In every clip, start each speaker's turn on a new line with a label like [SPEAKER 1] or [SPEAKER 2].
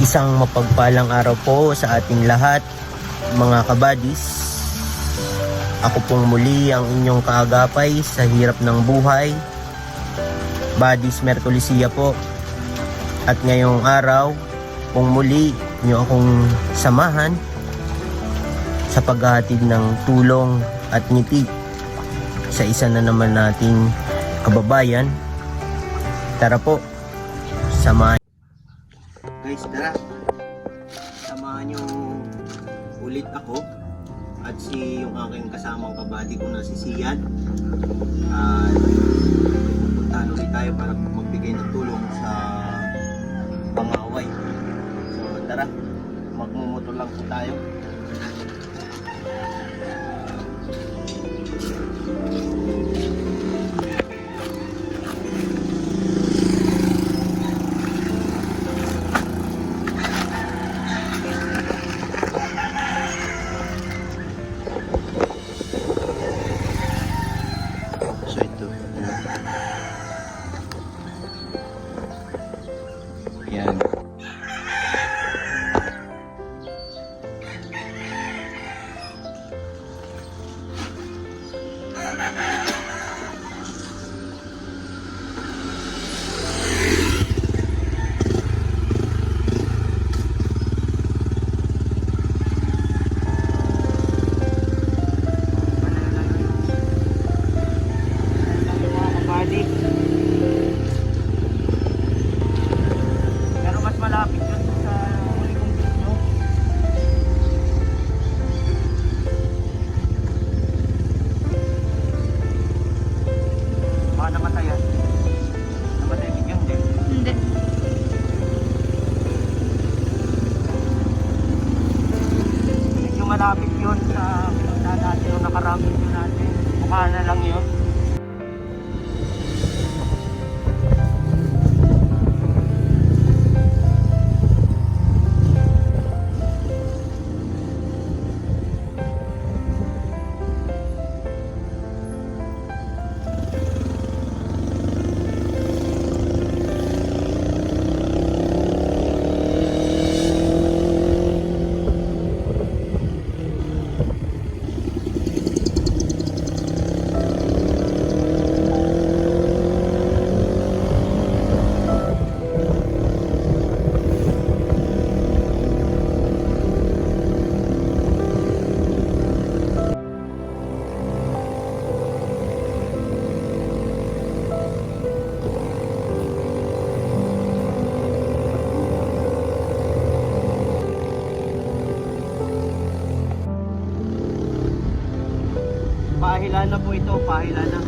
[SPEAKER 1] Isang mapagpalang araw po sa ating lahat, mga kabadis. Ako pong muli ang inyong kaagapay sa hirap ng buhay, Badis Mertolisia po. At ngayong araw pong muli nyo akong samahan sa paghahatid ng tulong at ngiti sa isa na naman nating kababayan. Tara po, samahan. Guys, tara, samahan nyo ulit ako at yung aking kasamang kabady ko na si Sian. At pupuntahan ulit tayo para magbigay ng tulong sa pangaway. So tara, magmumotor lang po tayo. Yan. Malapit yun sa pinuntahan natin nung nakarami yun natin. Mukha na lang yun. Pahila na po ito, pahila na.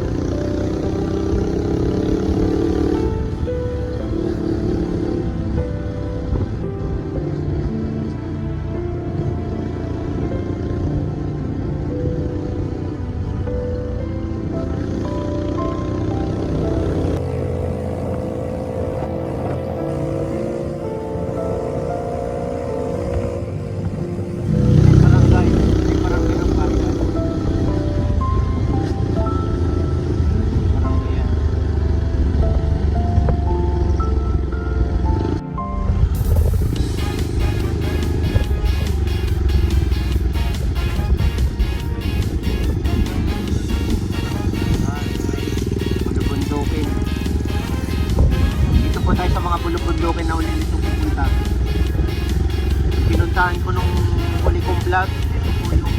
[SPEAKER 1] Bulubundukin na uli nito pupunta. Pinuntahan ko nung huli kong vlog. Ito po yung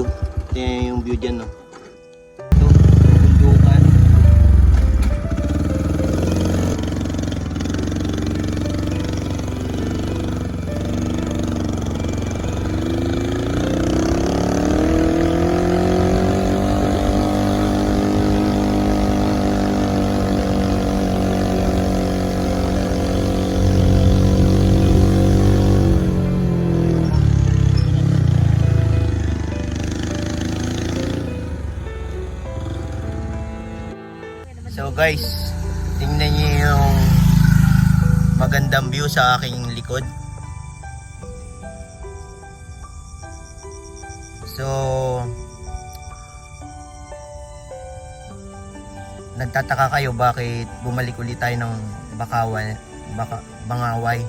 [SPEAKER 1] view. Ito yung view dyan, no? Ito, yung bundukan. So guys, tingnan niyo yung magandang view sa aking likod. So nagtataka kayo bakit bumalik ulit tayo ng Bangaway.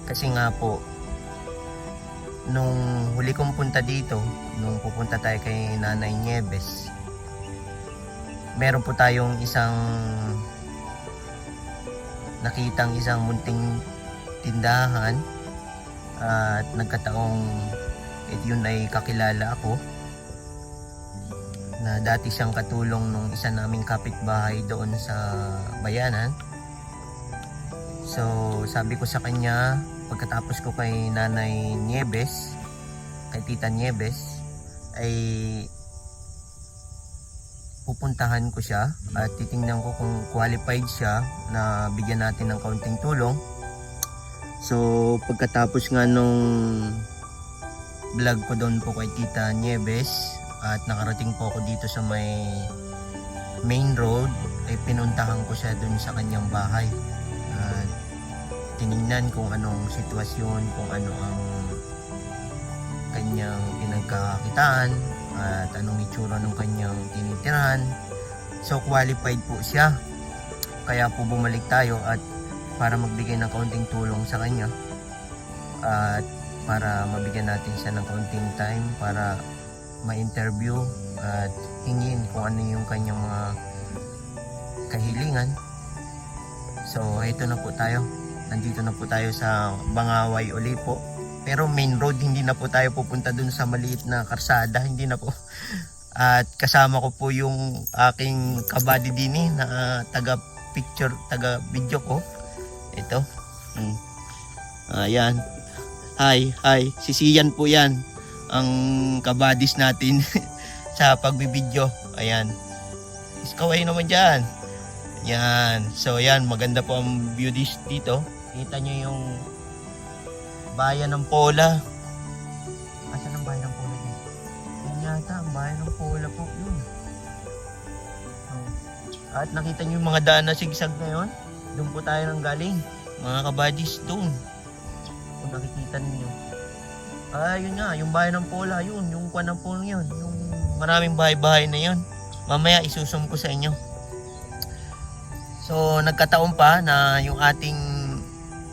[SPEAKER 1] Kasi nga po, nung huli kong punta dito, nung pupunta tayo kay Nanay Nieves, meron po tayong nakitang isang munting tindahan at nagkataong yun ay kakilala ako na dati siyang katulong nung isa naming kapitbahay doon sa bayanan. So sabi ko sa kanya, pagkatapos ko kay Nanay Nieves, kay Tita Nieves, ay pupuntahan ko siya at titingnan ko kung qualified siya na bigyan natin ng kaunting tulong. So pagkatapos nga nung vlog ko doon po kay Tita Nieves at nakarating po ako dito sa may main road, ay pinuntahan ko siya doon sa kanyang bahay at tiningnan kung anong sitwasyon, kung ano ang kanyang pinagkakakitaan at anong itsura ng kanyang tinitirahan. So qualified po siya, kaya po bumalik tayo at para magbigay ng kaunting tulong sa kanya at para mabigyan natin siya ng kaunting time para ma-interview at hingin kung ano yung kanyang mga kahilingan. So ito na po tayo, nandito na po tayo sa Bangaway uli po. Pero main road, hindi na po tayo pupunta dun sa maliit na karsada, hindi na po. At kasama ko po yung aking kabady din na taga video ko. Ito. Ayan. Hi. Si Sian po yan. Ang kabadis natin sa pagbibideo. Ayan. Iskaway naman dyan. Yan. So ayan, maganda po ang view dito. Kita nyo yung bayan ng Pola. Asan ang bayan ng Pola dito? Yun yata, ang bayan ng Pola po. Yun. At nakita nyo yung mga daan na sigsag na yun. Doon po tayo nang galing. Mga kabadis doon. Kung nakikita ninyo. Yun nga, yung bayan ng Pola. Yun, yung kuwan ng Pola yun. Yung maraming bahay-bahay na yun. Mamaya isusum ko sa inyo. So nagkataon pa na yung ating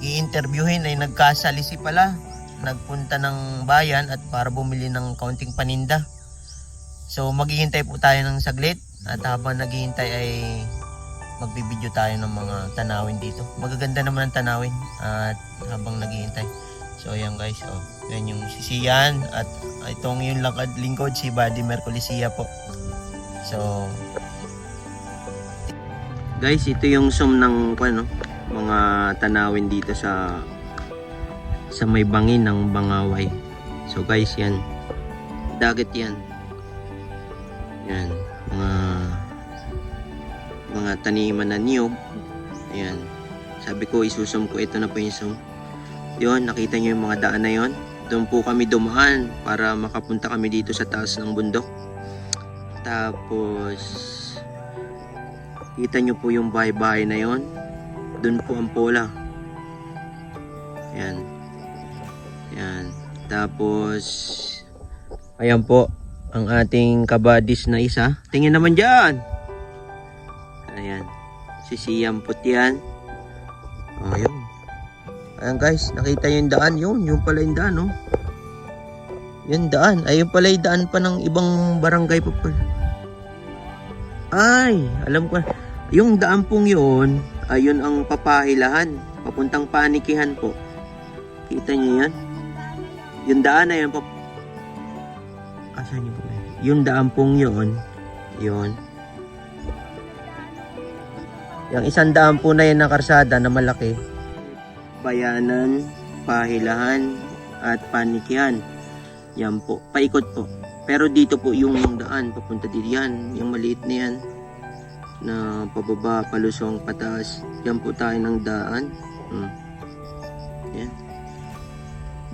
[SPEAKER 1] i-interviewin ay nagkasalisi pala, nagpunta ng bayan at para bumili ng kaunting paninda. So maghihintay po tayo ng saglit at habang naghihintay ay magbibideo tayo ng mga tanawin dito. Magaganda naman ang tanawin at habang naghihintay. So ayan guys, yan yung sisiyan at itong yung lingkod si Buddy Mercolisia po. So guys, ito yung sum ng mga tanawin dito sa may bangin ng Bangaway. So guys, yan dagat yan. Yan mga taniman na niyog. Ayan, sabi ko isusum ko, ito na po yung sum. Yun, nakita nyo yung mga daan na yon. Doon po kami dumaan para makapunta kami dito sa taas ng bundok. Tapos kita nyo po yung bahay-bahay na yon. Doon po ang Pola. Ayan. Ayan. Tapos ayan po ang ating kabadis na isa. Tingin naman dyan. Ayan. Si Siam po yan. Ayun. Ayan guys, nakita yung daan. Yung pala yung daan, no? Yung daan. Ayun pala yung daan pa ng ibang barangay pa pala. Ay, alam ko. Yung daan pong yun, ayun ang papahilahan. Papuntang Panikihan po. Kita nyo yan? Yung daan na yan. Asan yung yung daan pong yun. Yun. Yung isang daan po na yun na karsada na malaki. Bayanan, Pahilahan, at Panikihan. Yan po. Paikot po. Pero dito po yung daan. Papunta dito yan. Yung maliit na yan. Na pababa, palusong, pataas. Yan po tayo ng daan. Yan.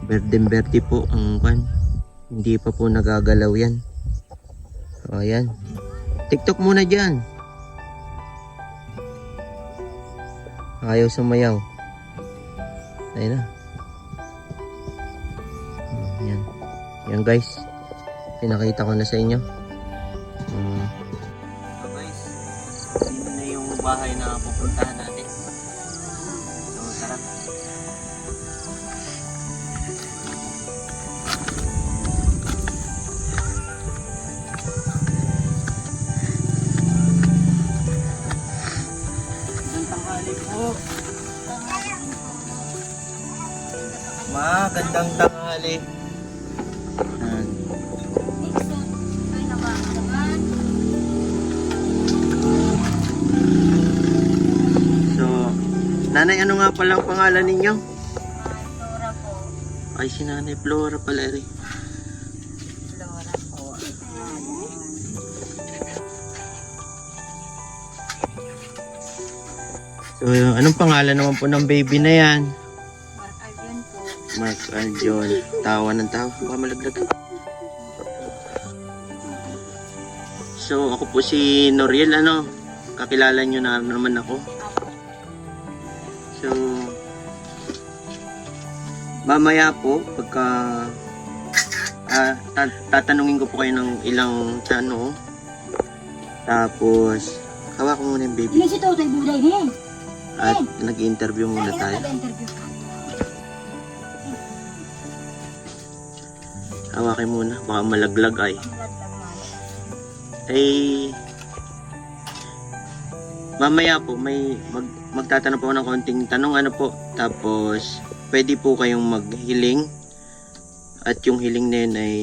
[SPEAKER 1] Berdeng-berde po ang kan. Hindi pa po nagagalaw yan. O, ayan. TikTok muna dyan. Ayaw sumayaw. Ayun na. Yan. Yan guys. Pinakita ko na sa inyo. So guys, dito na yung bahay na pupuntahan natin. So tara. Magandang tanghali. Yan. So, nanay, ano nga palang pangalan ninyo?
[SPEAKER 2] Flora po.
[SPEAKER 1] Ay, si Nanay Flora pala rin.
[SPEAKER 2] Flora po.
[SPEAKER 1] So, anong pangalan naman po ng baby na yan?
[SPEAKER 2] Mark Albion po.
[SPEAKER 1] Mark Albion. Tawa ng tawa. Baka malaglag. So, ako po si Noriel, ano? Kakilala nyo na naman ako. So, mamaya po, pagka tatanungin ko po kayo ng ilang tanong. Tapos, hawak ko muna yung baby.
[SPEAKER 2] Hindi si Totoy Buday niya.
[SPEAKER 1] At nag-interview muna tayo.
[SPEAKER 2] Nag-interview ka.
[SPEAKER 1] Hawakin muna, baka malaglag ay. Ay, mamaya po may magtatanong po ako ng konting tanong ano po. Tapos pwede po kayong maghiling. At yung hiling na yun ay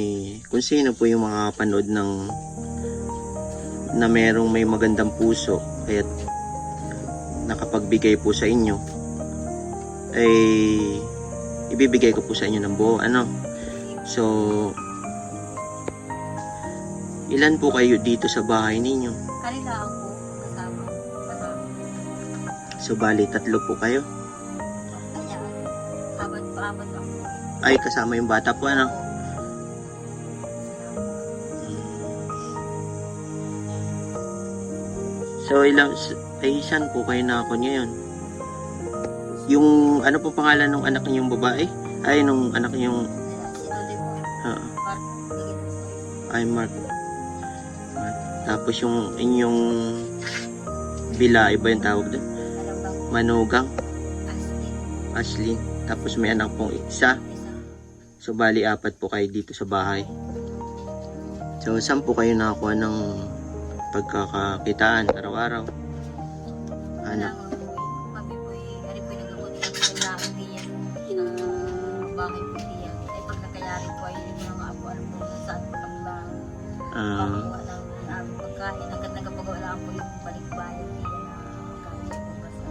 [SPEAKER 1] kung sino po yung makakapanood ng na merong may magandang puso kaya nakapagbigay po sa inyo ay ibibigay ko po sa inyo ng buo ano. So ilan po kayo dito sa bahay ninyo?
[SPEAKER 2] Kanila ako kasama.
[SPEAKER 1] So bali 3 po kayo?
[SPEAKER 2] Kanya, apat ako.
[SPEAKER 1] Ay kasama yung bata po ano? So ilang ay saan po kayo nakakuha ngayon? Yung ano po pangalan ng anak niyong babae? Ay nung anak niyong ay Mark. Tapos yung inyong bila, iba yung tawag doon? Manugang. Ashley. Tapos may anak pong isa. So bali 4 po kayo dito sa bahay. So saan po kayo nakakuha ng pagkakakitaan araw-araw? Anak.
[SPEAKER 2] Kami po hari po nagabot ng lalaki diyan sa bahay po diyan. Ay pag nakayari po ay yung mga apo ano po saan kami ba pagkuha ng aming pagkain hanggang nagpagawa po yung balikbayan diyan na pagkain po basta.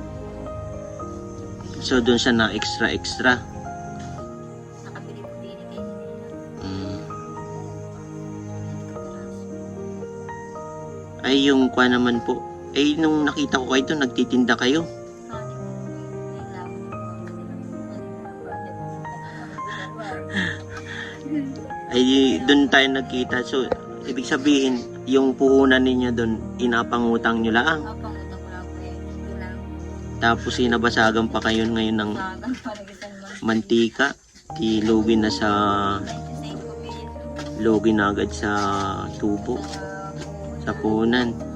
[SPEAKER 1] So doon siya na extra.
[SPEAKER 2] Nakabili po din kay
[SPEAKER 1] Ay yung kuha naman po. Ay nung nakita ko kayo doon, nagtitinda kayo. Ay doon tayo nagkita. So ibig sabihin, yung puhunan ninyo doon, inapangutang nyo lang. Tapos sinabasagan pa kayo ngayon ng mantika. Ilugin na sa lugin na agad sa tubo. Sa puhunan.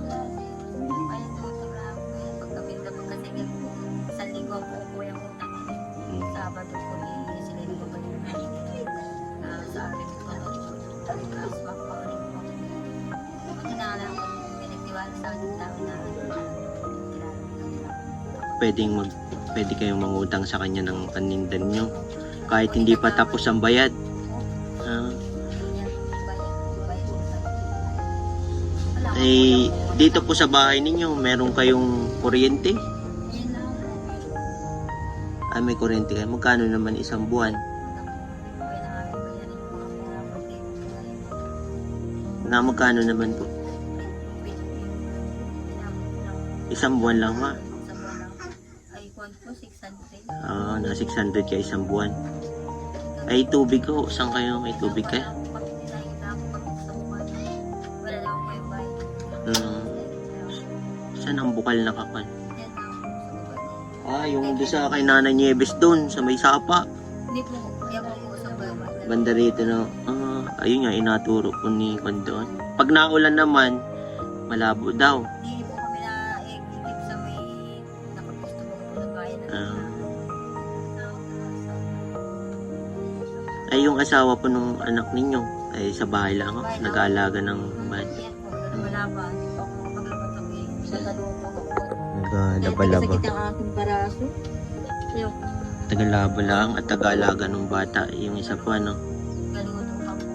[SPEAKER 1] Pwede kayong mangutang sa kanya ng panindan nyo kahit hindi pa tapos ang bayad. Ay, dito po sa bahay ninyo, meron kayong kuryente?
[SPEAKER 2] Yan lang.
[SPEAKER 1] Ay, may kuryente kayo. Magkano naman isang buwan? Na magkano naman po? Isang buwan lang ha?
[SPEAKER 2] Ay, kwan po, 600.
[SPEAKER 1] Na 600 ka isang buwan. Ay, tubig ko. Saan kayo may tubig kayo?
[SPEAKER 2] Wala lang kayo bahay.
[SPEAKER 1] Saan ang bukal na kapan? Yung doon sa kay Nanay Nieves doon, sa may sapa.
[SPEAKER 2] Hindi po, kaya po sa bahay.
[SPEAKER 1] Banda rito na, ayun nga, inaturo po ni Kwan doon. Pag naulan naman, malabo daw.
[SPEAKER 2] Hindi po kami na-ikip sa may nakapisto po po ng bayan.
[SPEAKER 1] Ay, yung asawa po nung anak ninyo, ay sa bahay lang, nag-aalaga ng bata.
[SPEAKER 2] Yan po, malaba. Hindi po ako maglabas kami. Sa talong po.
[SPEAKER 1] Nag-laba-laba.
[SPEAKER 2] Sakit ang aking baraso. Yung
[SPEAKER 1] Tagalaba lang at taga-alaga ng bata. Yung isa po, ano.
[SPEAKER 2] galuto pa po.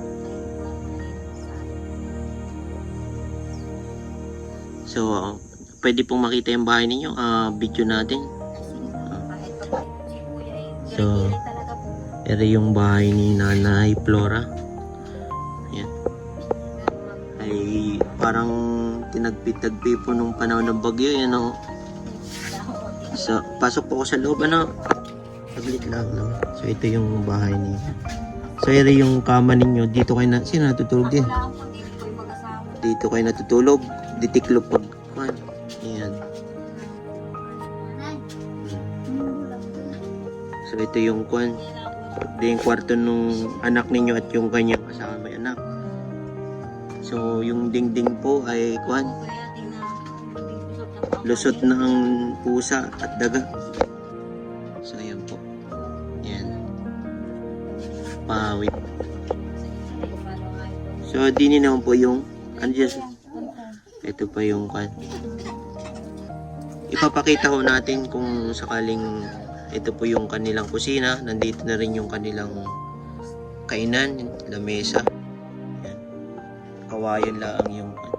[SPEAKER 1] So, pwede pong makita yung bahay ninyo. Video natin.
[SPEAKER 2] Kahit pa si kuya ay
[SPEAKER 1] So,
[SPEAKER 2] gilid talaga po.
[SPEAKER 1] ere yung bahay ni Nanay Flora. Ayan. Ay, parang tinagpi-tagpi po nung panahon ng bagyo. Yan, o. So, pasok po ako sa loob, ano. Saglit lang, no. So, ito yung bahay niya. So, ere yung kama ninyo. Dito kayo na, sino natutulog din?
[SPEAKER 2] Wala akong hindi ko yung mag-asawa.
[SPEAKER 1] Dito kayo natutulog. Ditiklo pag, kwan. Ayan. So, ito yung kwan. Ito yung kwarto nung anak ninyo at yung kanyang kasama may anak. So, yung dingding po ay kwan. Lusot na ang pusa at daga. So, ayan po. Ayan. Pawit. So, dini naman po yung, ano dyan? Ito pa yung kwan. Ipapakita ho natin kung sakaling ito po yung kanilang kusina. Nandito na rin yung kanilang kainan, lamesa. Ayan. Kawayan lang yung kwan.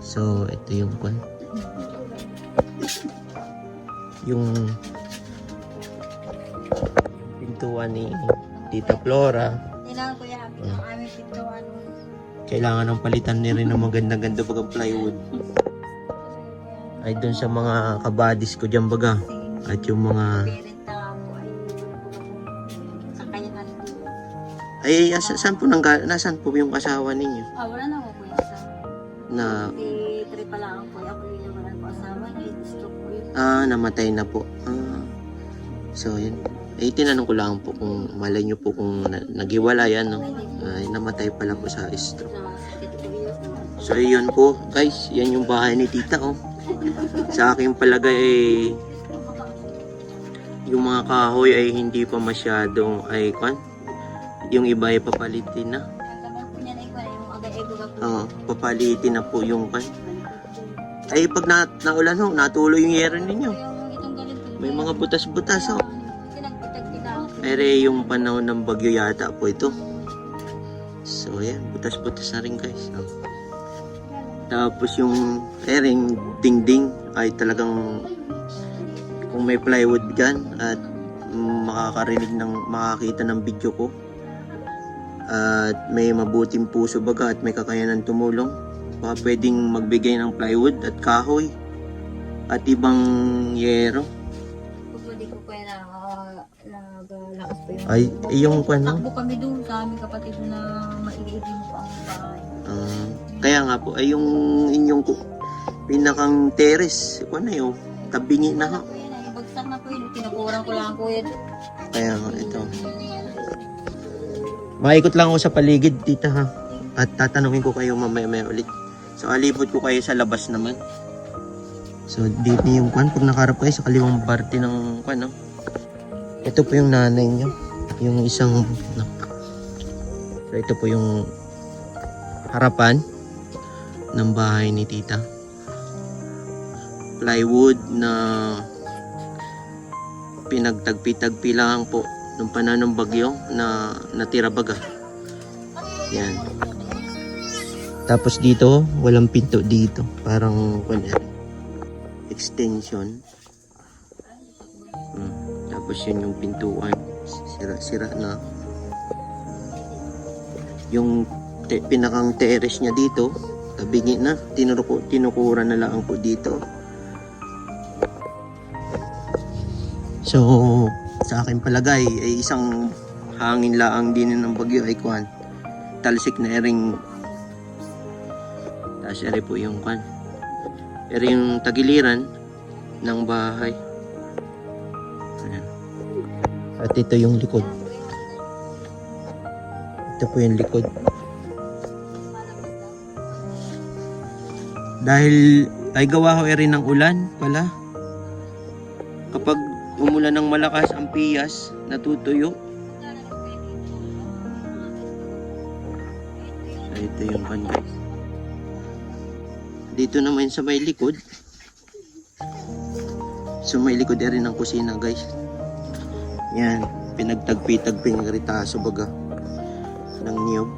[SPEAKER 1] So, ito yung kwan. Yung pintuan ni Tita Flora.
[SPEAKER 2] Kailangan ko yung aming pintuan.
[SPEAKER 1] Kailangan ng palitan ni rin ng maganda-ganda bagang plywood. Ay doon sa mga kabadis ko dyan baga. At yung mga... Ay, saan po nasaan po yung asawa ninyo?
[SPEAKER 2] Wala na ako kuya asawa.
[SPEAKER 1] Na...
[SPEAKER 2] Si Tri pala ang kuya ko yung wala ko asawa. Stroke ko yun.
[SPEAKER 1] Namatay na po. So, yun. Tinanong ko lang po kung malay nyo po kung naghiwalay, ano. Ay, namatay pala po sa stroke. So, yun po. Guys, yan yung bahay ni Tita, oh. Sa aking palagay ay yung mga kahoy ay hindi pa masyadong yung iba ay papalitin na. Papalitin na po yung ay pag naulan ho, natuloy yung yero ninyo. May mga butas-butas ho. Pero yung panahon ng bagyo yata po ito. So yan, butas-butas na rin guys. Tapos yung dingding ay talagang kung may plywood dyan at makakita ng video ko at may mabuting puso baga at may kakayanan tumulong, baka pwedeng magbigay ng plywood at kahoy at ibang yero.
[SPEAKER 2] Pwede ko kaya naglakas pa yun.
[SPEAKER 1] Ay, yung kwan.
[SPEAKER 2] Takbo kami doon sa aming kapatid na mailigin po ang bahay.
[SPEAKER 1] Kaya nga po, ay yung inyong pinakang terrace, kung na yun, tabingi na ho.
[SPEAKER 2] Bagsak na po yun, tinakuran ko lang kuya.
[SPEAKER 1] Kaya nga, ito. Maikot lang ako sa paligid, tita ha. At tatanungin ko kayo mamaya ulit. So, alibot ko kayo sa labas naman. So, dito yung kwan, pag nakarap kayo sa kaliwang parte ng kwan, no? Ito po yung nanay niyo. Yung isang, no? So, ito po yung harapan ng bahay ni tita. Plywood na pinagtagpi-tagpi lang po nung panahon ng bagyo na natira baga. Yan. Tapos dito, walang pinto dito. Parang extension. Tapos yun yung pintuan. Sira-sira na. Yung pinakang terrace niya dito, tabingi na. Tinukura na lang po dito. So, sa akin palagay ay isang hangin laang din ng bagyo ay kuan. Talsik na ering. Tapos eri po yung kuan. Eri yung tagiliran ng bahay. Ayan. At ito yung likod. Ito po yung likod. Dahil ay gawa ko rin ng ulan pala. Kapag umulan ng malakas ang piyas, natutuyo. Ay, ito yung kan guys. Dito naman sa may likod. So may likod rin ng kusina guys. Yan, pinagtagpi-tagpi ng ritaso baga ng niyog.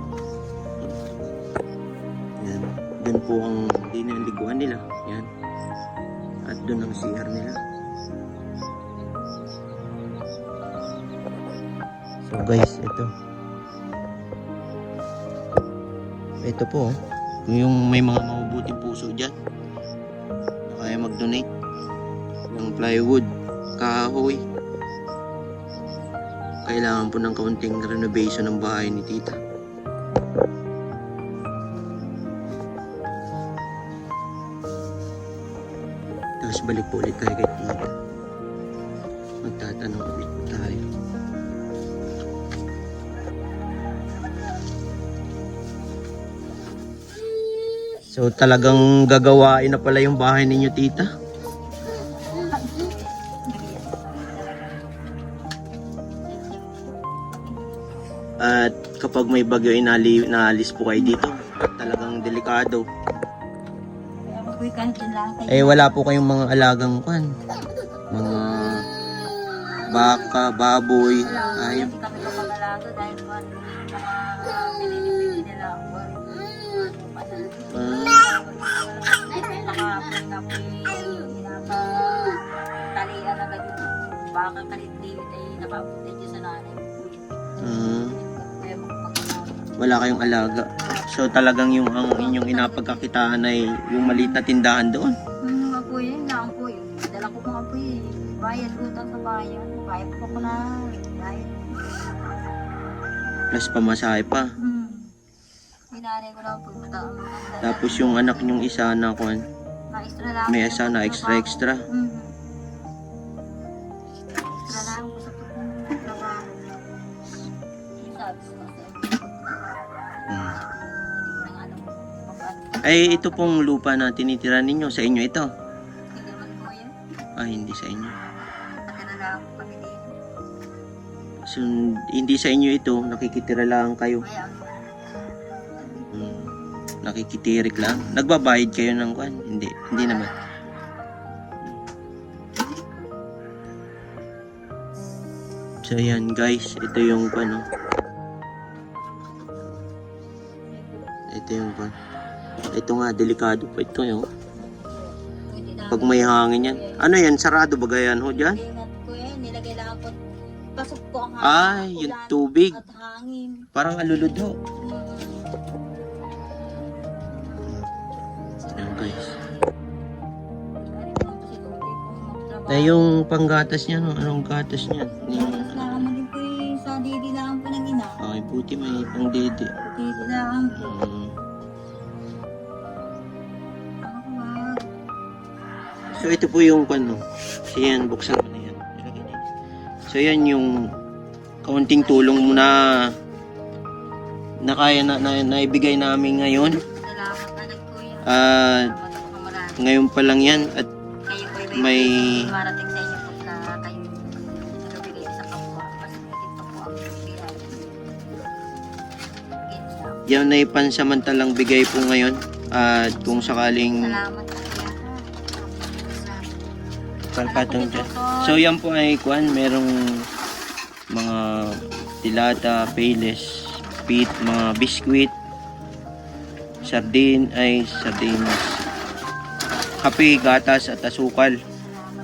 [SPEAKER 1] Yan, dun po ang dinaliguan nila. Yan. At dun ang CR nila. So guys, ito po, yung may mga mabubuting puso dyan na kaya mag-donate ng plywood, kahoy. Kailangan po ng kaunting renovation ng bahay ni tita. Tapos balik po ulit tayo kay tita. Magtatanong ulit tayo. So talagang gagawain na pala yung bahay ninyo tita. At kapag may bagyo inaalis po kayo dito. Talagang delikado. Eh wala po kayong mga alagang kwan. Mga baka, baboy, ayun.
[SPEAKER 2] Hindi kami kapag-alaga dahil mga pinipili nila ang buwan. Talian agad yung baka kalit-limit ay nakapunta dyan sa nanay.
[SPEAKER 1] Kaya wala kayong alaga. So talagang yung ang inyong inapagkakitaan ay yung maliit na tindahan doon.
[SPEAKER 2] Mga po yun, lang po yun. Dala ko mga po yun. Bayan utang sa bayan. Bayan po ko na. Bayan.
[SPEAKER 1] Plus pamasahe pa.
[SPEAKER 2] Pinanay ko lang po.
[SPEAKER 1] Tapos yung anak nyong isa na kwan,
[SPEAKER 2] Na-extra lang.
[SPEAKER 1] may isa na extra.
[SPEAKER 2] Extra lang po sa trabaho. Sabi ko kasi.
[SPEAKER 1] Ay ito pong lupa na tinitira ninyo, sa inyo ito?
[SPEAKER 2] Hindi naman po yan.
[SPEAKER 1] Ah, hindi sa inyo.
[SPEAKER 2] Nakatira lang kami dito.
[SPEAKER 1] So hindi sa inyo ito, nakikitira lang kayo.
[SPEAKER 2] Kaya
[SPEAKER 1] Nakikitirik lang. Nagbabayad kayo ng kwan? Hindi naman. So yan guys, ito yung kwan. Ito yung kwan. Ito nga, delikado pa ito yung. Pag may hangin yan. Ano yan, sarado ba yan ho dyan?
[SPEAKER 2] ingat ko yan. Nilagay lang ako. Pasok po ang
[SPEAKER 1] Ay, yung tubig.
[SPEAKER 2] at hangin.
[SPEAKER 1] Parang alulod ho. Ayan guys. Eh yung panggatas niya, anong gatas niya?
[SPEAKER 2] Naman din po sa didi lang po ng ina.
[SPEAKER 1] Ay, buti may pang dede.
[SPEAKER 2] Didi lang po.
[SPEAKER 1] So ito po yung ano. So yan, buksan mo na yan. So yan yung kaunting tulong mo na kaya na naibigay namin ngayon.
[SPEAKER 2] Salamat agad kuya.
[SPEAKER 1] Ngayon pa lang yan at
[SPEAKER 2] Kayo po
[SPEAKER 1] may
[SPEAKER 2] marating sa inyo pagka kayo nabigay sa kapwa. Mas higit pa po ang bigay.
[SPEAKER 1] yan ay pansamantalang bigay po ngayon at kung sakaling
[SPEAKER 2] Salamat kuya.
[SPEAKER 1] palpatong dyan. So yan po ay kuan, merong mga tilata, payless, pit, mga biskwit, sardinas, kape, gatas at asukal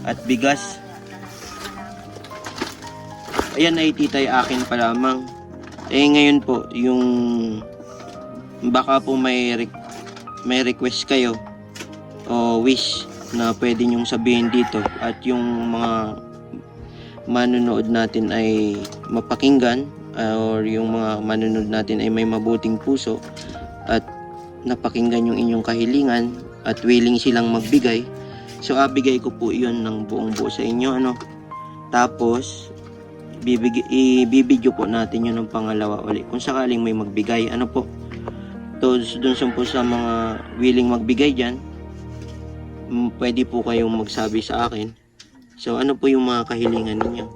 [SPEAKER 1] at bigas. Ayan ay titay akin pa lamang. Ngayon po, yung baka po may request kayo o wish na pwede nyong sabihin dito at yung mga manonood natin ay mapakinggan or yung mga manonood natin ay may mabuting puso at napakinggan yung inyong kahilingan at willing silang magbigay. So bigay ko po yun ng buong buo sa inyo, tapos ibibidyo po natin yun ng pangalawa ulit kung sakaling may magbigay, po. So dun po sa mga willing magbigay dyan, pwede po kayong magsabi sa akin. So ano po yung mga kahilingan ninyo?
[SPEAKER 2] So,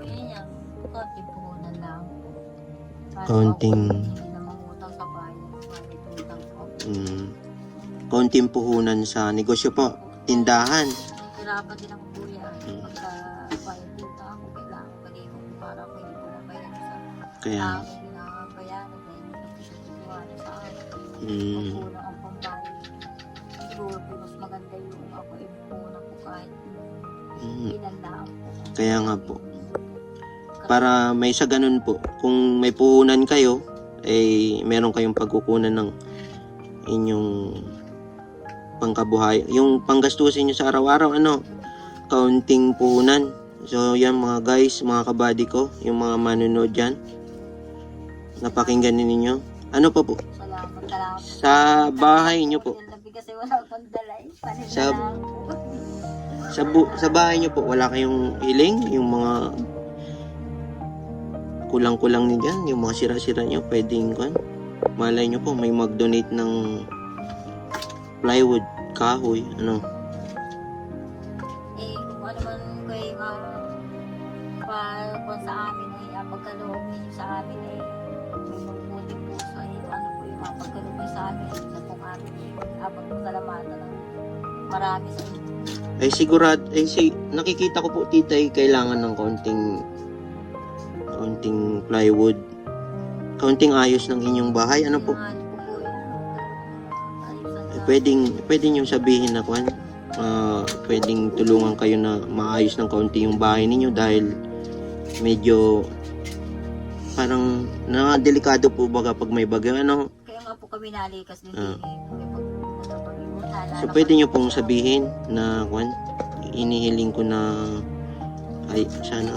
[SPEAKER 2] yun yan. Konting puhunan lang. Para
[SPEAKER 1] Konting
[SPEAKER 2] hindi na mangutang sa bayan. Utang ko.
[SPEAKER 1] konting puhunan sa negosyo po, tindahan.
[SPEAKER 2] Hirapan din ako kuya. Pagka bayad dito ako, kailangan palihog para ko hindi ko mabayan sa
[SPEAKER 1] Kaya
[SPEAKER 2] aking pinakabayaran na hindi ko pinagtiwala sa akin.
[SPEAKER 1] mm,
[SPEAKER 2] Pagkulang ang pambayad. Siguro po mas maganda yung ako ipunan ko kahit ilan lang po.
[SPEAKER 1] kaya nga po, para may sa ganun po, kung may puhunan kayo, meron kayong pagkukunan ng inyong pangkabuhay, yung panggastusin nyo sa araw-araw, kaunting puhunan. So yan mga guys, mga kabady ko, yung mga manonood dyan, napakinggan ninyo. Ano pa po?
[SPEAKER 2] Salamat.
[SPEAKER 1] Sa bahay nyo po,
[SPEAKER 2] Yung labi kasi wala akong dala eh. Panin
[SPEAKER 1] Sa-
[SPEAKER 2] na lang po.
[SPEAKER 1] sa bahay nyo po, wala kayong hiling, yung mga kulang-kulang nyo dyan, yung mga sira-sira nyo, pwedeng malay nyo po, may mag-donate ng plywood, kahoy,
[SPEAKER 2] Eh, kung ano man kayo kung sa amin ay pagkaloob ninyo sa amin ay may mabuting puso ay ano po yung pagkaloob niyo sa amin sa pong amin abang salamatan ng marami sa inyo.
[SPEAKER 1] Nakikita ko po titay, kailangan ng kaunting plywood, kaunting ayos ng inyong bahay, po.
[SPEAKER 2] Yung ano po po yung ayusan na
[SPEAKER 1] Pwedeng yung sabihin na pwedeng tulungan kayo na maayos ng kaunti yung bahay ninyo dahil medyo parang delikado po baga pag may bagyo,
[SPEAKER 2] kaya nga po kami nalikas din
[SPEAKER 1] Ah.
[SPEAKER 2] kami pagpunta pa rin mo
[SPEAKER 1] So pwede nyo pong sabihin na inihiling ko na sana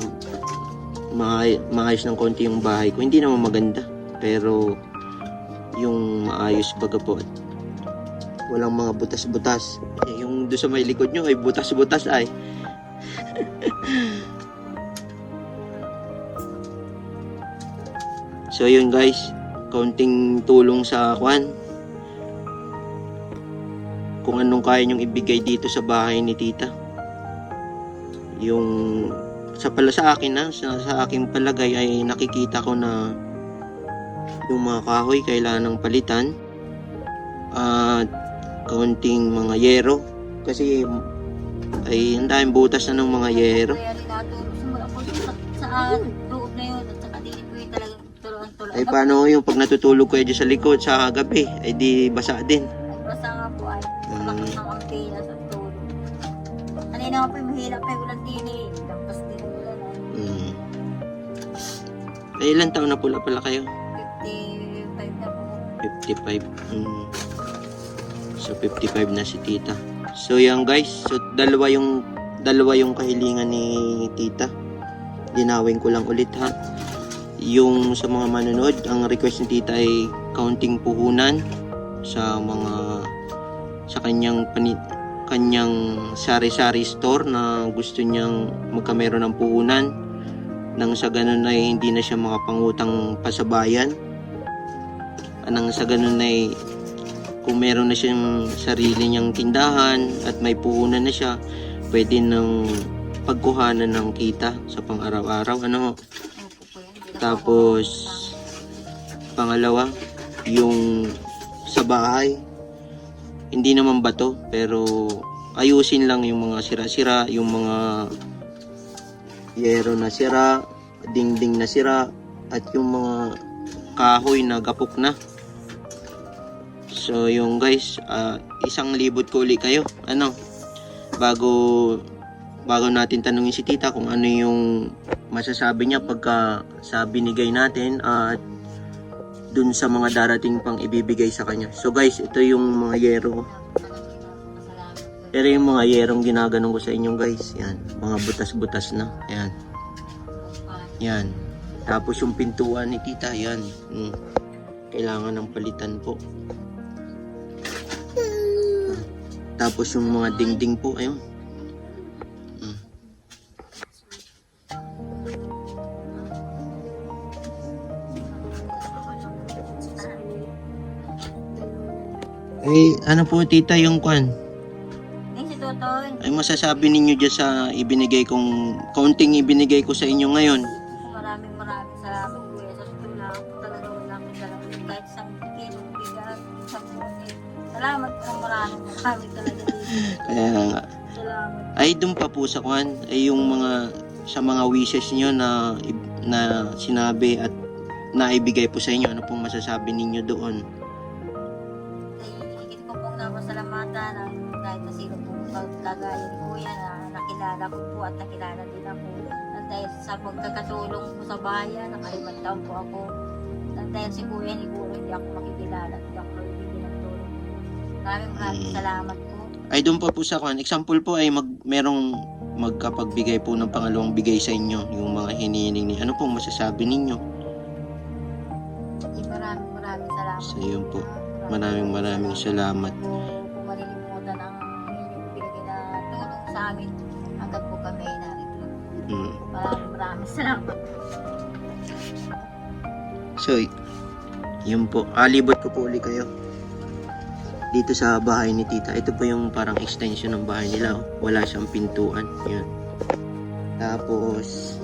[SPEAKER 1] maayos ng konti yung bahay ko. Hindi naman maganda, pero yung maayos baga po, walang mga butas-butas. Yung doon sa may likod nyo ay butas-butas ay. So yun guys, kaunting tulong sa kung anong kaya nyong ibigay dito sa bahay ni tita. Yung sa akin sa aking palagay ay nakikita ko na yung mga kahoy kailangan ng palitan at kaunting mga yero kasi ay ang daming butas na ng mga yero.
[SPEAKER 2] Kaya rin natulog simula po sa loob na yun at saka din po yung talagang turuan-turuan.
[SPEAKER 1] Ay paano yung pag natutulog kayo dyan sa likod sa gabi ay di basa din.
[SPEAKER 2] Basta nga po ay malakas ng ampela sa tulog. Kanina nga po yung mahirap pa yung ulan din eh. Tapos din yung ulan
[SPEAKER 1] Ay ilang taon na pala kayo?
[SPEAKER 2] 55 na po.
[SPEAKER 1] 55. So 55 na si tita. So yan guys, so dalawa yung kahilingan ni tita. Dinawin ko lang ulit ha. Yung sa mga manonood, ang request ni tita ay kaunting puhunan sa kanyang sari-sari store na gusto niyang magkameron ng puhunan nang sa ganun ay hindi na siya makapangutang pa sa bayan. Nang sa ganun ay kung meron na siyang sarili niyang tindahan at may puhunan na siya, pwede nang pagkuhanan ng kita sa pang-araw-araw.
[SPEAKER 2] Opo po yan.
[SPEAKER 1] Tapos pangalawa, yung sa bahay, hindi naman bato, pero ayusin lang yung mga sira-sira, yung mga yero na sira, dingding na sira, at yung mga kahoy na gapok na. So yung guys, 1,000 ko uli kayo. Ano? Bago natin tanungin si tita kung ano yung masasabi niya pagka sa binigay natin at dun sa mga darating pang ibibigay sa kanya. So guys, ito yung mga yero. Pero yung mga yerong ginaganon ko sa inyo guys, yan, mga butas-butas na, yan. Yan. Tapos yung pintuan ni tita, yan. Kailangan ng palitan po. Tapos yung mga dingding po, ayun. Ano po tita yung kwan?
[SPEAKER 2] Si Totoy.
[SPEAKER 1] Ay masasabi ninyo dyan sa ibinigay kong, kaunting ibinigay ko sa inyo ngayon.
[SPEAKER 2] Maraming salamat kuya. Sa tula po talaga wala akong salamat. Kahit isang kilong bigas, isang bunit. Salamat po maraming talaga dito.
[SPEAKER 1] Kaya nga.
[SPEAKER 2] Salamat.
[SPEAKER 1] Ay doon pa po sa kwan, ay yung mga, sa mga wishes nyo na sinabi at naibigay po sa inyo, ano pong masasabi ninyo doon?
[SPEAKER 2] Higit ko pong napasalamatan kahit na sino po kagaya ni kuya na nakilala ko po at nakilala din ako. At dahil sa pagkakatulong po sa bayan, nakalimang taon po ako. At dahil si kuya ni Guro, hindi ako makikilala, hindi ako mabibigyan ng tulong. Maraming salamat po.
[SPEAKER 1] Ay doon pa po sa kwan, example po ay merong magkapagbigay po ng pangalawang bigay sa inyo, yung mga hinihiling ni, ano pong masasabi ninyo?
[SPEAKER 2] Maraming salamat.
[SPEAKER 1] So yun po, maraming salamat.
[SPEAKER 2] Kung malilimutan ang inyong binigay na tulong sa amin hanggang po kami ay narito. Maraming salamat.
[SPEAKER 1] So yun po, alibot ko po ulit kayo dito sa bahay ni tita. Ito po yung parang extension ng bahay nila, wala siyang pintuan, yun. Tapos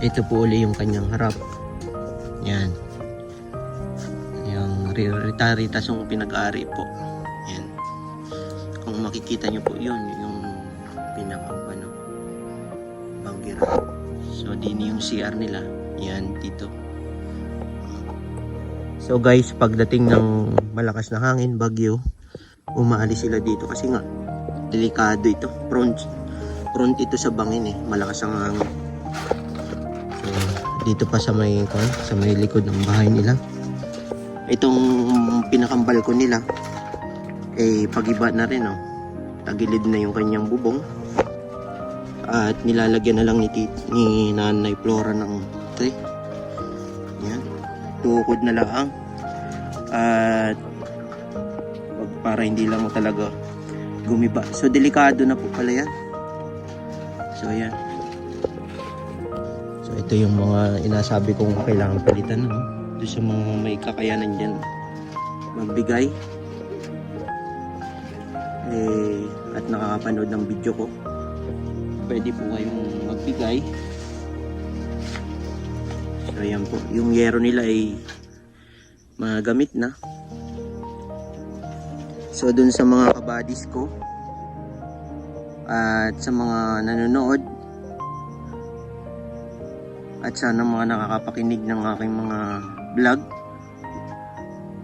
[SPEAKER 1] ito po ulit yung kanyang harap, yan, yung rita-ritas yung pinag-ari po, yan. Kung makikita nyo po yun, yung pinakang banggira. So din yung CR nila, yan dito. So guys, pagdating ng malakas na hangin, bagyo, umaalis sila dito kasi nga delikado ito, prone ito sa bangin malakas ang hangin. So dito pa sa may likod ng bahay nila, itong pinakang balkon nila pagiba na rin, tagilid na yung kanyang bubong at nilalagyan na lang ni Nanay Flora ng tray. Yan, tukod na lang at para hindi lang talaga gumiba. So delikado na po pala yan. So yan. So ito yung mga inasabi kong kailangan palitan, doon sa mga may kakayanan dyan magbigay at nakakapanood ng video ko, pwede po kayong magbigay. So ayan po, yung yero nila ay magamit na. So dun sa mga kabadis ko at sa mga nanonood at sana mga nakakapakinig ng aking mga vlog,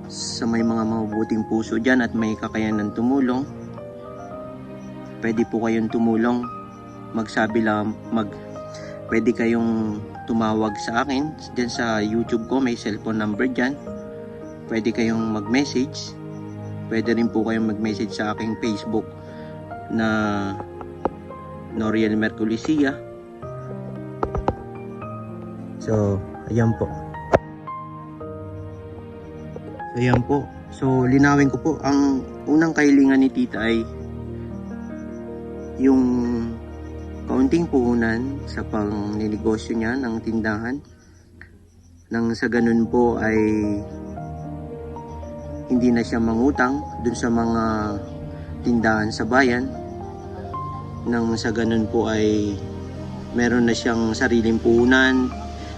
[SPEAKER 1] sa may mga mabubuting puso dyan at may kakayanan tumulong, pwede po kayong tumulong. Magsabi lang, pwede kayong tumawag sa akin dyan sa YouTube ko, may cellphone number dyan. Pwede kayong mag-message. Pwede rin po kayong mag-message sa aking Facebook na Noriel Merculicia. So, ayan po. So, linawin ko po, ang unang kahilingan ni tita ay yung kaunting puhunan sa pangninegosyo niya ng tindahan, nang sa ganun po ay hindi na siya mangutang dun sa mga tindahan sa bayan, nang sa ganun po ay meron na siyang sariling puhunan,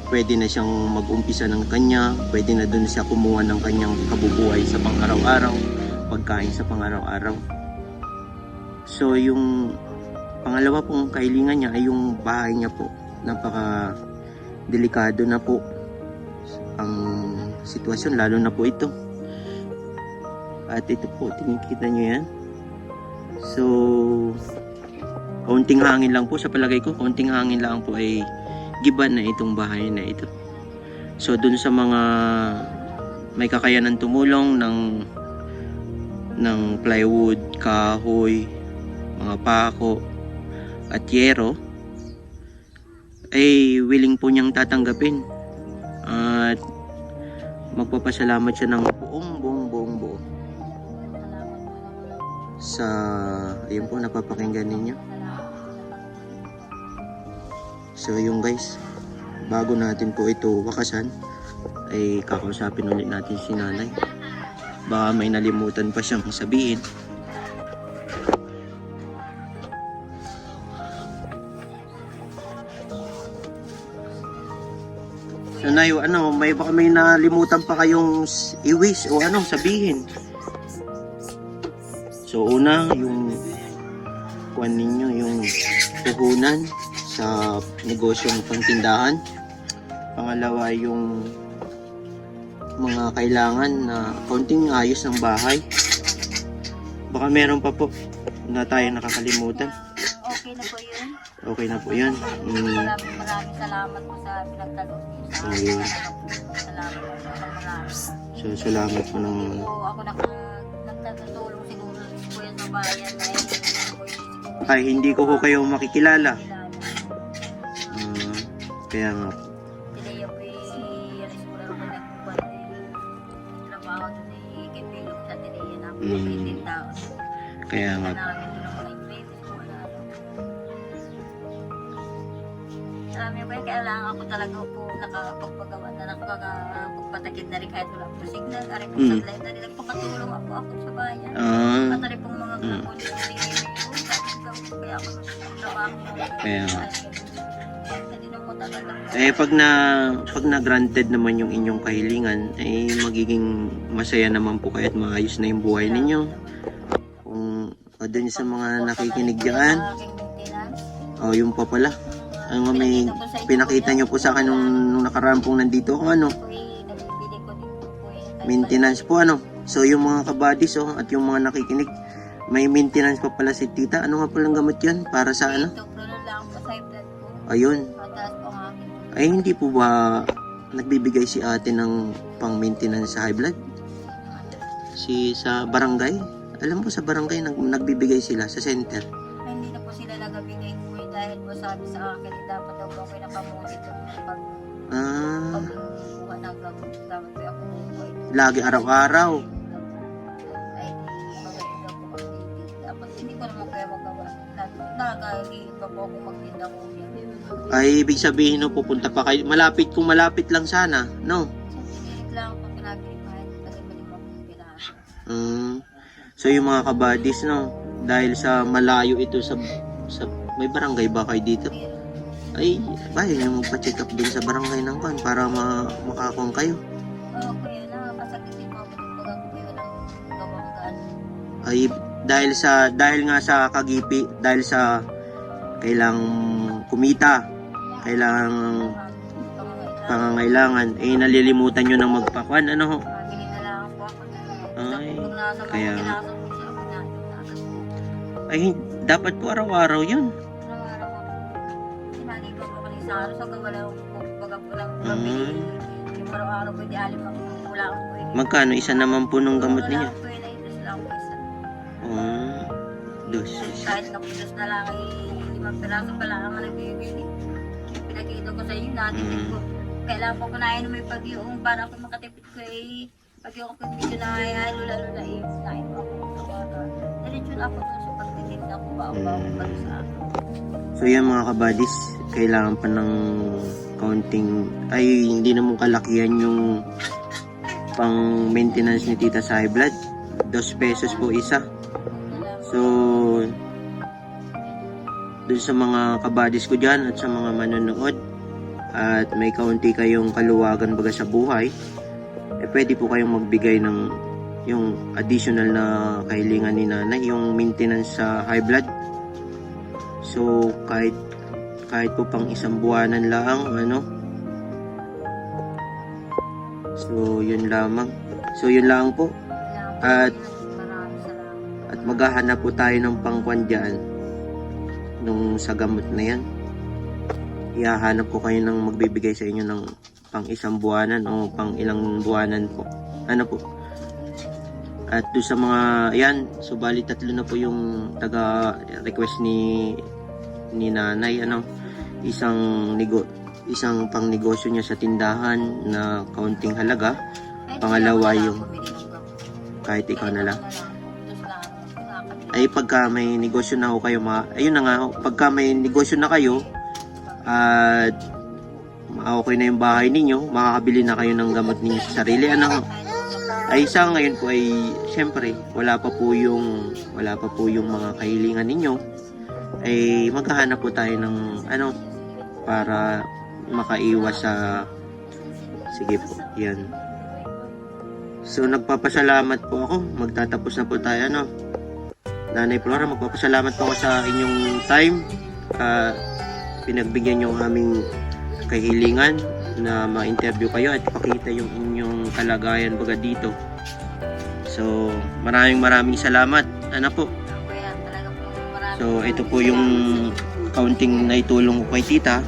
[SPEAKER 1] pwede na siyang mag-umpisa ng kanya, pwede na dun siya kumuha ng kanyang kabubuhay sa pang-araw-araw, pagkain sa pang-araw-araw. So yung pangalawa pong kahilingan niya ay yung bahay niya po. Napaka delikado na po ang sitwasyon, lalo na po ito At ito po, tinikita nyo yan. So, kaunting hangin lang po sa palagay ko. Kaunting hangin lang po ay giban na itong bahay na ito. So, dun sa mga may kakayanan tumulong ng plywood, kahoy, mga pako, at yero, ay willing po niyang tatanggapin. At magpapasalamat siya ng buong buo sa ayun po napapakinggan ninyo. So yung guys, bago natin po ito wakasan ay kakausapin ulit natin si nanay, baka may nalimutan pa siyang sabihin. So nay, ano, baka may nalimutan pa kayong i-wish o ano sabihin. So una, yung kuwan ninyo, yung puhunan sa negosyong pangtindahan. Pangalawa, yung mga kailangan na konting ayos ng bahay. Baka meron pa po na tayo nakakalimutan.
[SPEAKER 2] Okay na po yun.
[SPEAKER 1] Okay na po yan.
[SPEAKER 2] Maraming salamat po sa pinagkaloob niyo sa akin.
[SPEAKER 1] Ayun.
[SPEAKER 2] Salamat po sa marami.
[SPEAKER 1] So salamat po ng
[SPEAKER 2] So, ako nagtatulong siguro po yan sa bayan na yun.
[SPEAKER 1] ay hindi ko kayo makikilala. Kaya nga.
[SPEAKER 2] Tinaya po yung resura ko nagpupan trabaho doon kay Pilog sa tinaya na po 18 taon.
[SPEAKER 1] Kaya nga.
[SPEAKER 2] Namin doon ang mga investors ko wala. Sabi ko yung kailangan ako talaga po nakakapagpagawa na nakakapagpatakid na rin kahit wala po signal. Ari po sa light na rin nagpakatulong ako sa bayan. Patari pong mga kapon sa kaya ako trabaho.
[SPEAKER 1] Kaya nga. Pag na granted naman yung inyong kahilingan, magiging masaya naman po kayo at maayos na yung buhay ninyo. Kung doon sa mga nakikinig dyan, yung pa pala. May pinakita nyo po sa akin nung nakarampong nandito ako, ano, maintenance po, ano. So yung mga kabadis at yung mga nakikinig, may maintenance pa pala si tita. Ano nga palang gamot yan? Para sa ano? Ayun. Ay hindi po ba nagbibigay si ate ng pang maintenance sa high blood? Sa barangay? Alam mo sa barangay nagbibigay sila sa center.
[SPEAKER 2] Ay, hindi na po sila nagabigay po dahil po sabi sa akin dapat daw po pinakamuli ito pag pagkuha ng gamot. Dapat po ako po ito.
[SPEAKER 1] Lagi araw-araw.
[SPEAKER 2] Ay di magaling daw po mag-ibig. Dapat hindi ko naman kaya magawa. Nakakahihit pa po ako magtinda ko.
[SPEAKER 1] Ay, ibig sabihin no, pupunta pa kayo. Malapit kung malapit lang sana, no?
[SPEAKER 2] So, pinilit lang po pinag-ipahin kasi mali pa po pinahan.
[SPEAKER 1] So, yung mga kabadis, no? Dahil sa malayo ito sa may barangay ba kayo dito? Ay, bayan nyo magpa-check up din sa barangay ng kan para makakuha kayo.
[SPEAKER 2] Oo, kuya, nakakasakit din po ako pag ako kuya ng gawang gaan.
[SPEAKER 1] Ay, dahil nga sa kagipi, dahil sa kailangang kumita, kailangang pangangailangan, nalilimutan nyo ng magpakuan, ano ho?
[SPEAKER 2] Mabili na lang po ako.
[SPEAKER 1] Ay,
[SPEAKER 2] Nasa
[SPEAKER 1] kaya
[SPEAKER 2] mga kinasa po siya ako na.
[SPEAKER 1] ay, dapat po araw-araw yun.
[SPEAKER 2] Araw-araw po. Sinalipan po kanina sa araw. So, wala akong baga po lang mabili. Yung araw-araw po, di alim ako. Wala akong po.
[SPEAKER 1] Magkano? Isa naman po nung gamot ninyo?
[SPEAKER 2] Wala akong po yun. Itos lang po isa.
[SPEAKER 1] Dos.
[SPEAKER 2] Kahit naputos na lang ay 5 piraso pala ang nagbibili. Pinakita ko sa inyo, natipid ko. Kailangan po kunahin may pag-iong para ako makatipid ko pag yung ako medyo na lula-lula nahin mo ako sa bata. Diretso na ako doon sa pagtitin na ako baong-baong pa sa akin.
[SPEAKER 1] So yan mga kabadis, kailangan pa ng counting, ay hindi naman kalakihan yung pang maintenance ni tita sa high blood. 2 pesos po isa. So dun sa mga kabadis ko dyan at sa mga manonood at may kaunti kayong kaluwagan baga sa buhay, pwede po kayong magbigay ng yung additional na kahilingan ni nanay, yung maintenance sa high blood. So kahit po pang 1 buwanan lang, ano. So yun lamang. So yun lang po. At At maghahanap po tayo ng pangkwan dyan nung sa gamot na yan. Ihahanap ko kayo ng magbibigay sa inyo ng pang isang buwanan o pang ilang buwanan po. Ano po? At doon sa mga yan, so bali 3 na po yung taga request ni nanay, ano, isang pang negosyo niya sa tindahan na kaunting halaga. Pangalawa yung kahit ikaw na lang. Ay pagka may negosyo na ho kayo, ayun na nga, pagka may negosyo na kayo at okay na yung bahay ninyo, makakabili na kayo ng gamot ninyo sa sarili, ano, ay sa ngayon po ay syempre wala pa po yung mga kahilingan ninyo, ay maghahanap po tayo ng ano para makaiwas sa sige po, yan. So nagpapasalamat po ako, magtatapos na po tayo, ano. Nanay Flora, magpapasalamat po ako sa inyong time. Pinagbigyan nyo ang aming kahilingan na ma-interview kayo at pakita yung inyong kalagayan baga dito. So, maraming salamat. Ano po? So, ito po yung kaunting naitulong ko kay tita.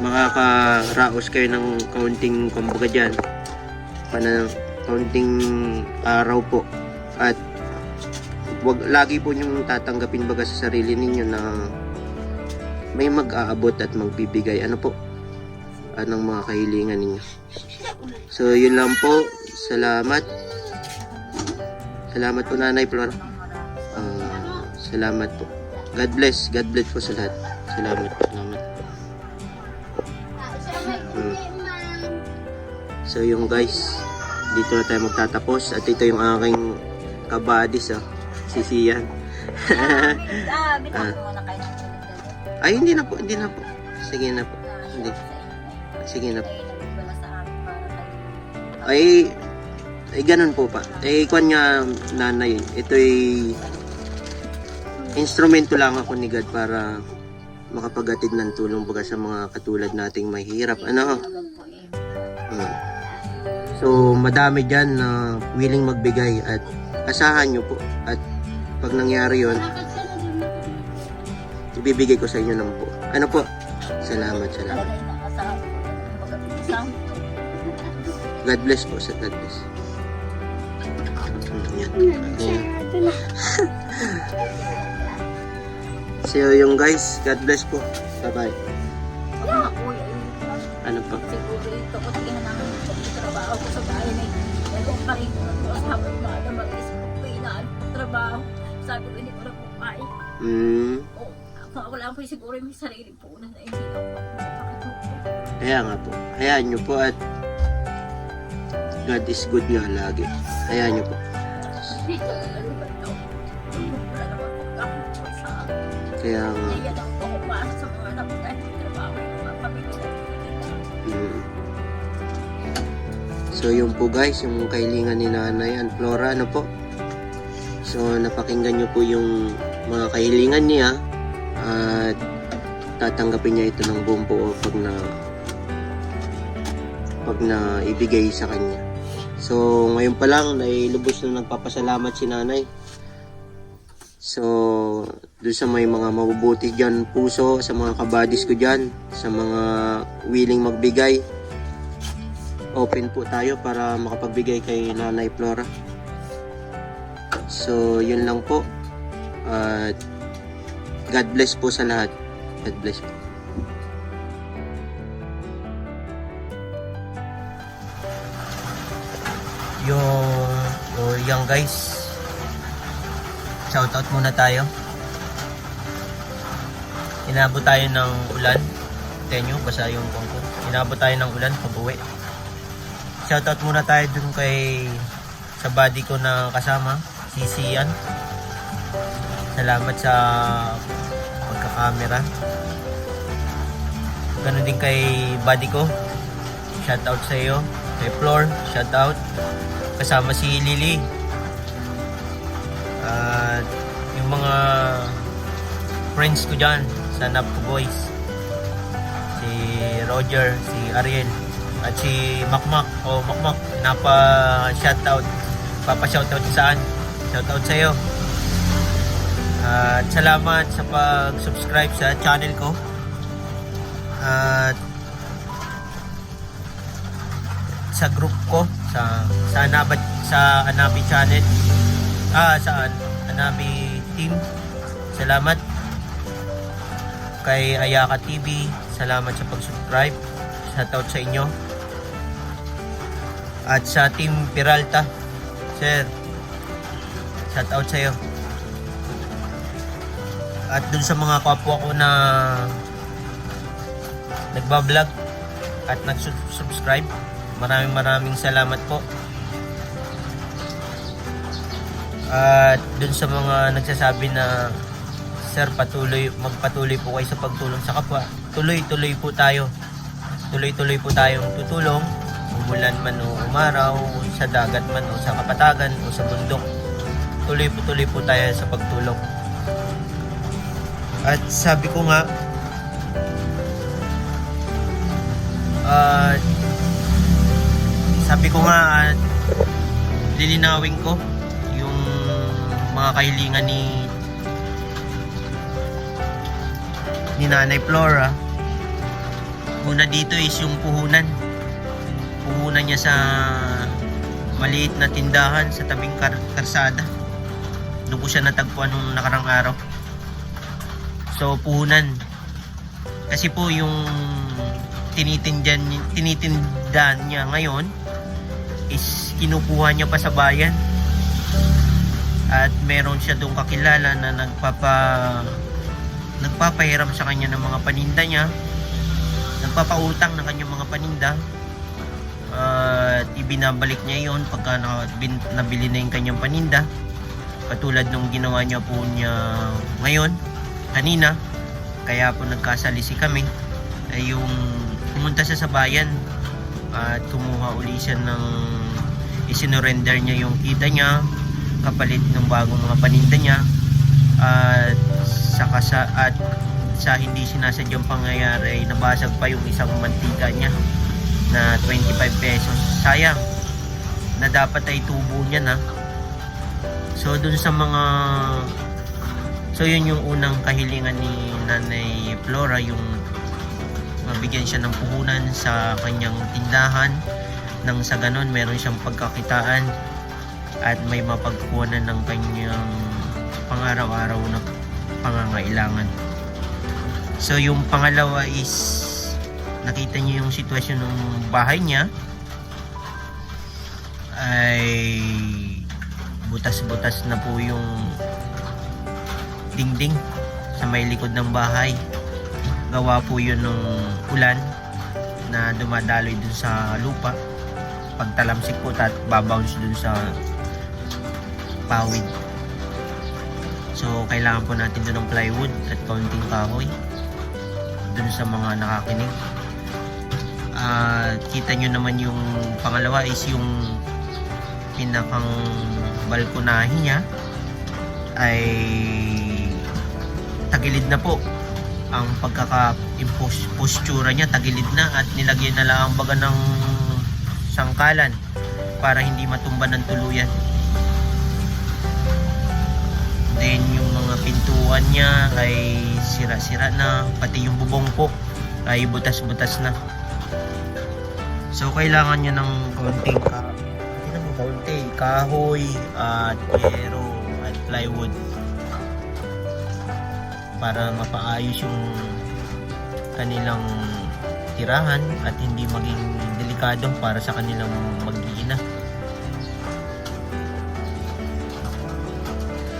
[SPEAKER 1] Makakaraos kayo ng kaunting kumbaga dyan. Kaunting araw po. At wag lagi po niyong tatanggapin baga sa sarili ninyo na may mag-aabot at magbibigay ano po anong mga kahilingan ninyo. So yun lang po. Salamat po Nanay Flora. Salamat po. God bless po sa lahat. Salamat. So yung guys, dito na tayo magtatapos at ito yung aking kabadis, si Sian.
[SPEAKER 2] Bitaw mo na kayo ng tulog.
[SPEAKER 1] Ay, hindi na po. Sige na po. Hindi. Sige na po. Ay, ganun po pa. Kwan nga nanay. Ito'y instrumento lang ako ni God para makapagatid ng tulong baga sa mga katulad nating mahirap. Ano? So, madami dyan na willing magbigay at asahan nyo po. At pag nangyari yun, ibibigay ko sa inyo ng po. Ano po? Salamat. God bless po. God bless. Yan. So yung guys, God bless po. Bye-bye. Ano po?
[SPEAKER 2] Siguro ito ko tingnan namin sa trabaho ko sa bahay na nagong pa rin ko sabi ko na mag-isip ko inaan trabaho. Sabi ko hindi ko na kumain. Ako lang po siguro may sarili po na hindi ako makakatulog.
[SPEAKER 1] Kaya nga po. Hayaan nyo po at God is good nga lagi. Hayaan nyo po. Kaya nga. So yun po guys, yung kahilingan ni Nanay Flora, ano po. So napakinggan nyo po yung mga kahilingan niya at tatanggapin niya ito ng buong buo pag na ibigay sa kanya. So ngayon pa lang lubos na nagpapasalamat si Nanay. So doon sa may mga mabubuti dyan puso, sa mga kabadis ko dyan, sa mga willing magbigay, open po tayo para makapagbigay kay Nanay Flora. So yun lang po at God bless po sa lahat. God bless po. Yung guys, shoutout muna tayo. Inabot tayo ng ulan. Tenyo, basa yung kongko. Inabot tayo ng ulan, pabuwi. Shoutout muna tayo dun sa buddy ko na kasama, si Sian. Salamat sa pagkakamera. Ganun din kay buddy ko. Shoutout sa iyo. Kay Flor, shoutout. Kasama si Lily. At yung mga friends ko dyan sa Napco Boys. Si Roger, si Ariel. At si Makmak, Makmak, papa-shoutout saan? Shoutout sa'yo. At salamat sa pag-subscribe sa channel ko. At sa group ko sa Anabi channel, sa Anabi team. Salamat kay Ayaka TV. Salamat sa pag-subscribe. Shoutout sa inyo. At sa Team Peralta, sir, shoutout sa iyo. At dun sa mga kapwa ko na nagbablog at nag-subscribe, maraming salamat po. At dun sa mga nagsasabi na, sir, magpatuloy po kayo sa pagtulong sa kapwa. Tuloy-tuloy po tayo. Tuloy-tuloy po tayong tutulong. Umulan man o umaraw, sa dagat man o sa kapatagan o sa bundok. Tuloy po tayo sa pagtulong. At sabi ko nga, lilinawin ko yung mga kahilingan ni Nanay Flora. Una dito is yung puhunan niya sa maliit na tindahan sa tabing karsada. Doon ko siya natagpuan nung nakarang araw. So puhunan, kasi po yung tinitindan niya ngayon is kinukuha niya pa sa bayan. At meron siya doon kakilala na nagpapahiram sa kanya ng mga paninda niya, nagpapautang ng kanyang mga paninda, at ibinabalik niya yon pagka nabili na yung kanyang paninda, katulad nung ginawa niya po niya ngayon, kanina. Kaya po nagkasalisi kami ay yung pumunta siya sa bayan at kumuha uli siya ng isinurrender niya yung kita niya kapalit ng bagong mga paninda niya. At sa hindi sinasadyang pangyayari, nabasag pa yung isang mantika niya na 25 pesos. Sayang na dapat ay tubo niya na. So dun sa mga, so yun yung unang kahilingan ni Nanay Flora, yung mabigyan siya ng puhunan sa kanyang tindahan, nang sa ganon meron siyang pagkakitaan at may mapagkuhanan ng kanyang pang-araw-araw na pangangailangan. So yung pangalawa is, nakita niyo yung sitwasyon ng bahay niya ay butas-butas na po yung dingding sa may likod ng bahay. Gawa po yun ng ulan na dumadaloy dun sa lupa. Pagtalamsik po babounce dun sa pawid. So kailangan po natin dun ng plywood at kaunting kahoy dun sa mga nakakinig. Kita nyo naman yung pangalawa is yung pinakang balkonahe niya ay tagilid na po. Ang pagkaka-postura niya tagilid na at nilagyan na lang ang baga ng sangkalan para hindi matumba ng tuluyan. Then yung mga pintuan niya ay sira-sira na, pati yung bubong po ay butas-butas na. So kailangan niya ng kaunting kahoy at yero at plywood para mapaayos yung kanilang tirahan at hindi maging delikado para sa kanilang mag-iina.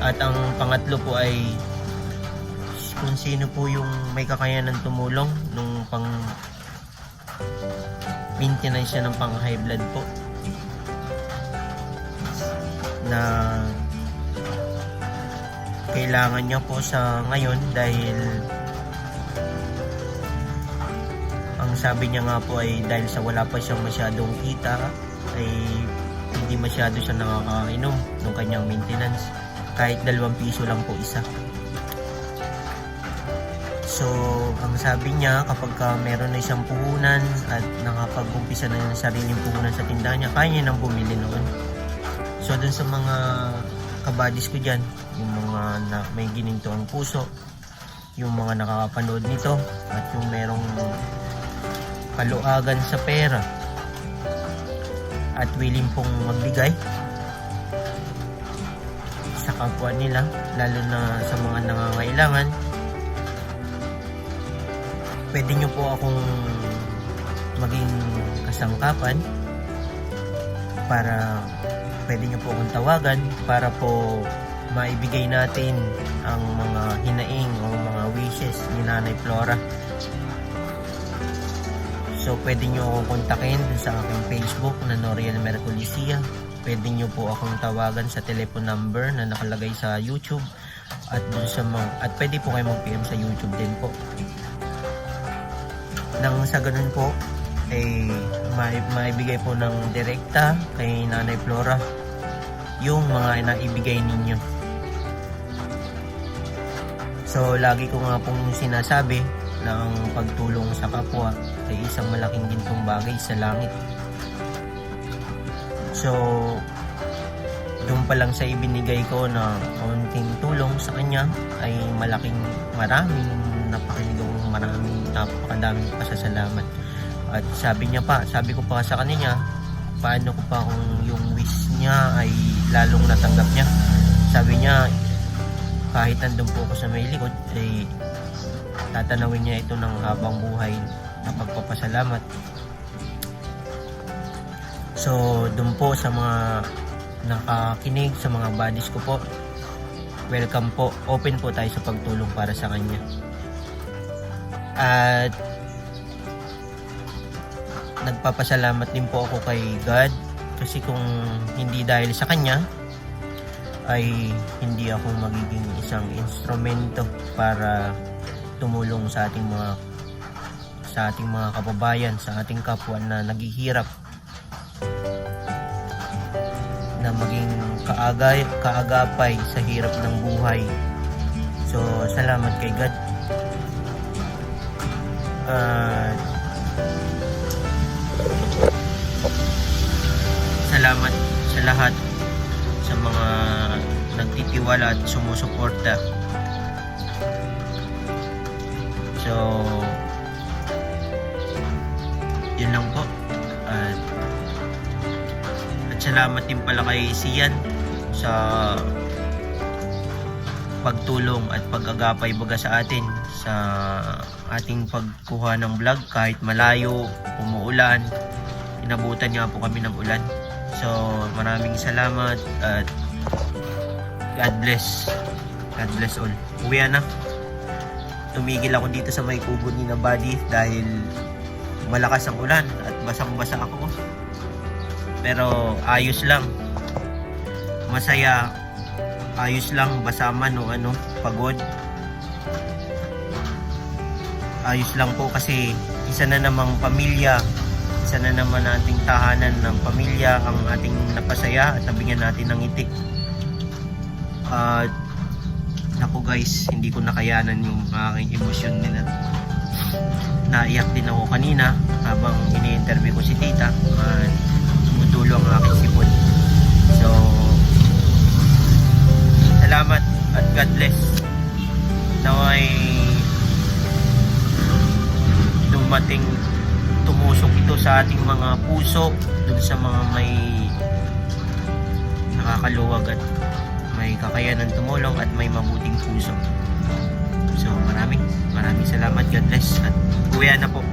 [SPEAKER 1] At ang pangatlo po ay kung sino po yung may kakayanan tumulong nung pang maintenance siya ng pang high blood po, na kailangan niya po sa ngayon dahil ang sabi niya nga po ay dahil sa wala pa siyang masyadong kita ay hindi masyado siya nakakainom ng kanyang maintenance, kahit 2 piso lang po isa. So ang sabi niya, kapag meron na isang puhunan at nakapag-umpisa na yung sariling puhunan sa tindahan niya, kaya niya nang bumili noon. So dun sa mga kabadis ko dyan, yung mga may ginintoang puso, yung mga nakakapanood nito, at yung merong kaluagan sa pera at willing pong magbigay sa kapwa nila, lalo na sa mga nangangailangan, pwede nyo po akong maging kasangkapan, para pwede nyo po akong tawagan para po maibigay natin ang mga hinaing o mga wishes ni Nanay Flora. So pwede nyo akong kontakin sa aking Facebook na Noriel Merculicia. Pwede nyo po akong tawagan sa telephone number na nakalagay sa YouTube, at dun sa at pwede po kayo mag-PM sa YouTube din po. Nang sa ganun po ay maibigay po ng direkta kay Nanay Flora yung mga naibigay ninyo. So lagi ko nga pong sinasabi na ang pagtulong sa kapwa ay isang malaking gintong bagay sa langit. So doon pa lang sa ibinigay ko na konting tulong sa kanya ay maraming napakadaming pasasalamat. At sabi ko pa sa kanya, paano ko pa kung yung wish niya ay lalong natanggap niya. Sabi niya, kahit nandun po ako sa may likod, ay tatanawin niya ito ng habang buhay na pagpapasalamat. So doon po sa mga nakakinig, sa mga buddies ko po, welcome po, open po tayo sa pagtulong para sa kanya. At nagpapasalamat din po ako kay God, kasi kung hindi dahil sa kanya ay hindi ako magiging isang instrumento para tumulong sa ating mga kababayan, sa ating kapwa na naghihirap, na maging kaagapay sa hirap ng buhay. So salamat kay God. Salamat sa lahat, sa mga nagtitiwala at sumusuporta. So yun lang po. At salamat din pala kay Sian sa pagtulong at pag-agapay baga sa atin sa ating pagkuha ng vlog. Kahit malayo, umuulan, inabutan niya po kami ng ulan. So maraming salamat at God bless. God bless all. Uwi na. Tumigil ako dito sa may kubo ni na Buddy dahil malakas ang ulan at basang-basa ako. Pero ayos lang. Masaya. Ayos lang, basa man o pagod. Ayos lang po kasi isa na namang pamilya, isa na naman nating tahanan ng pamilya ang ating napasaya at nabigyan natin ng ngiti. Naku guys, hindi ko nakayanan yung aking emosyon nila. Naiyak din ako kanina habang ini-interview ko si tita. Tumutulo ang aking sipon. So salamat at God bless. Naway tumusok ito sa ating mga puso, dun sa mga may nakakaluwag at may kakayanan tumulong at may mabuting puso. So maraming salamat. God bless at uwi na po.